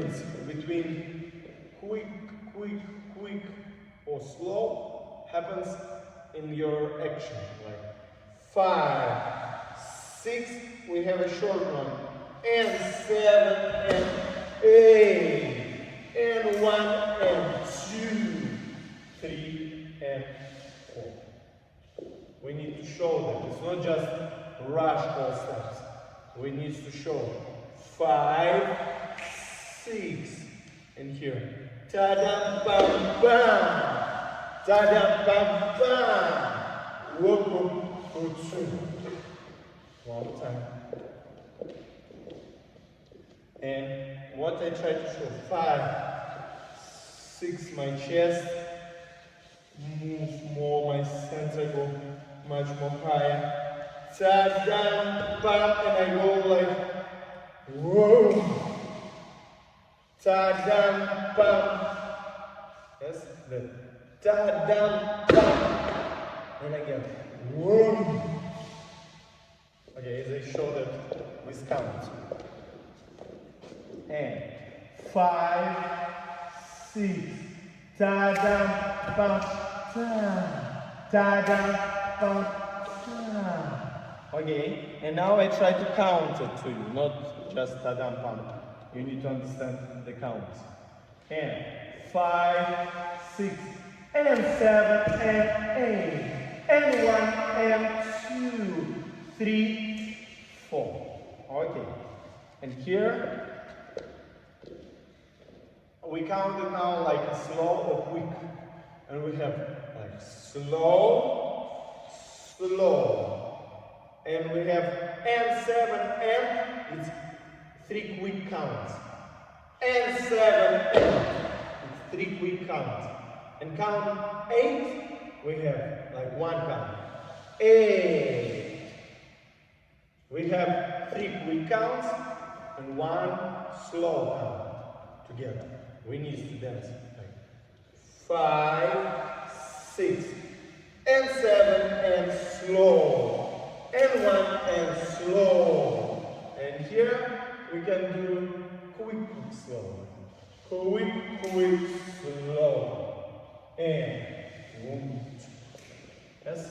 difference between quick, or slow happens in your action. Like 5, 6, we have a short one, and 7, and 8, and 1, and 2, 3, and 4. We need to show that it's not just rush all steps. We need to show 5, 6, and here. Ta-dam, bam, bam. Ta-dam, bam, bam. Walk, one time. And what I try to show, 5, 6, my chest moves more, my center go much more higher. Ta-dam, bam, and I go like, whoa. Ta-dam, bam. Yes, the ta-dam, bam. And again, whoa. Okay, as I show that this counts. And 5, 6, ta-dam, bam, ta-dam, bam, ta. Okay, and now I try to count it to you, not just ta-dam, bam. You need to understand the counts. And 5, 6, and 7, and 8, and 1, and 2, 3, 4. Okay, and here we count it now like a slow or quick, and we have like slow, and we have and 7, and it's 3 quick counts, and 7, and it's 3 quick counts, and count 8 we have like 1 count, 8. We have 3 quick counts and 1 slow count together. We need to dance like 5, 6, and 7, and slow, and 1, and slow. And here we can do quick, slow. Quick, slow. And 1, 2. Yes?